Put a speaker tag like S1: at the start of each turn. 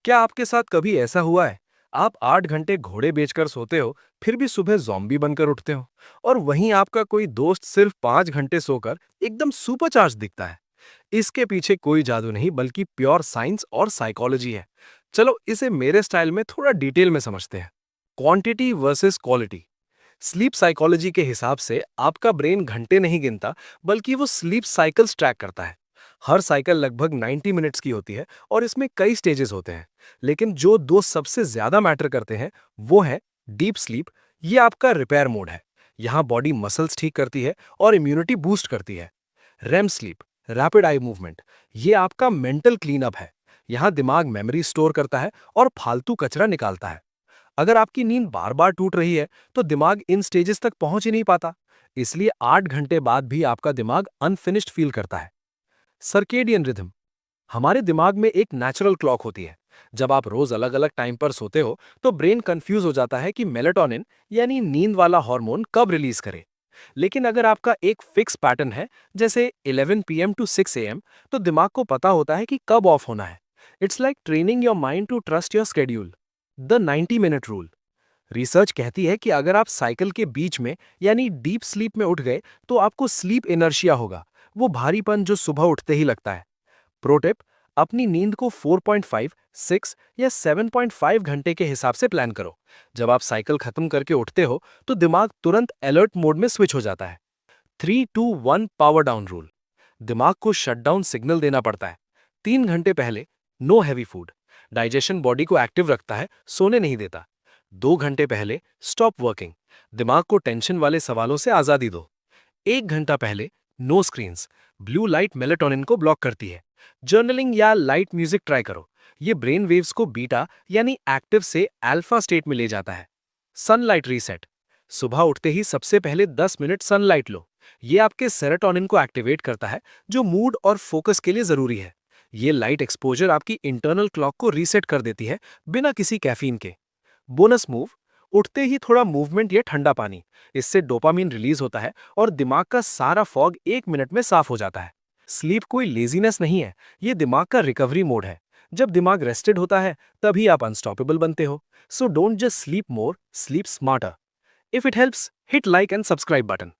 S1: क्या आपके साथ कभी ऐसा हुआ है? आप 8 घंटे घोड़े बेचकर सोते हो, फिर भी सुबह ज़ॉम्बी बनकर उठते हो, और वहीं आपका कोई दोस्त सिर्फ 5 घंटे सोकर एकदम सुपरचार्ज दिखता है। इसके पीछे कोई जादू नहीं बल्कि प्योर साइंस और साइकोलॉजी है। चलो इसे मेरे स्टाइल में थोड़ा डिटेल में समझते हैं। Quantity versus quality. Sleep psychology के हिसाब से आपका ब्रेन घंटे नहीं गिनता, बल्कि वो स्लीप साइकिल्स ट्रैक करता है। हर साइकिल लगभग 90 मिनट्स की होती है और इसमें कई स्टेजेस होते हैं। लेकिन जो दो सबसे ज्यादा मैटर करते हैं वो है डीप स्लीप। ये आपका रिपेयर मोड है। यहाँ बॉडी मसल्स ठीक करती है और इम्यूनिटी बूस्ट करती है। REM sleep, rapid eye movement, ये आपका मेंटल क्लीन अप है। यहाँ दिमाग मेमोरी स्टोर करता है और फालतू कचरा निकालता है। अगर आपकी नींद बार बार टूट रही है तो दिमाग इन स्टेजेस तक पहुंच ही नहीं पाता। इसलिए 8 घंटे बाद भी आपका दिमाग अनफिनिश्ड फील करता है। Circadian rhythm. हमारे दिमाग में एक नेचुरल क्लॉक होती है। जब आप रोज अलग अलग टाइम पर सोते हो तो ब्रेन कंफ्यूज हो जाता है कि मेलेटोनिन यानी नींद वाला हार्मोन कब रिलीज करे। लेकिन अगर आपका एक फिक्स पैटर्न है, जैसे 11 पीएम टू 6 एएम, तो दिमाग को पता होता है कि कब ऑफ होना है। It's like training your mind to trust your schedule. The 90 minute rule. Research कहती है कि अगर आप साइकिल के बीच में यानी डीप स्लीप में उठ गए तो आपको स्लीप इनर्शिया होगा, वो भारीपन जो सुबह उठते ही लगता है। प्रो टिप, अपनी नींद को 4.5, 6 या 7.5 घंटे के हिसाब से प्लान करो। जब आप साइकिल खत्म करके उठते हो तो दिमाग तुरंत अलर्ट मोड में स्विच हो जाता है। 3-2-1 पावर डाउन रूल। दिमाग को शटडाउन सिग्नल देना पड़ता है। 3 घंटे पहले know heavy food. Digestion body को एक्टिव रखता है, सोने नहीं देता। 2 घंटे पहले स्टॉप वर्किंग। दिमाग को टेंशन वाले सवालों से आजादी दो। 1 घंटा पहले no screens. Blue light melatonin को ब्लॉक करती है। जर्नलिंग या लाइट म्यूजिक ट्राई करो। ये ब्रेन वेव्स को बीटा यानी एक्टिव से अल्फा स्टेट में ले जाता है। Sunlight reset. सुबह उठते ही सबसे पहले 10 मिनट सनलाइट लो। ये आपके सेरोटोनिन को एक्टिवेट करता है, जो मूड और फोकस के लिए जरूरी है। ये लाइट एक्सपोजर आपकी इंटरनल क्लॉक को रीसेट कर देती है, बिना किसी कैफीन के। बोनस मूव, उठते ही थोड़ा मूवमेंट या ठंडा पानी। इससे डोपामिन रिलीज होता है और दिमाग का सारा फॉग 1 मिनट में साफ हो जाता है। स्लीप कोई लेजीनेस नहीं है, ये दिमाग का रिकवरी मोड है। जब दिमाग रेस्टेड होता है तभी आप अनस्टॉपेबल बनते हो। So don't just sleep more, sleep smarter. If it helps, hit like and subscribe button.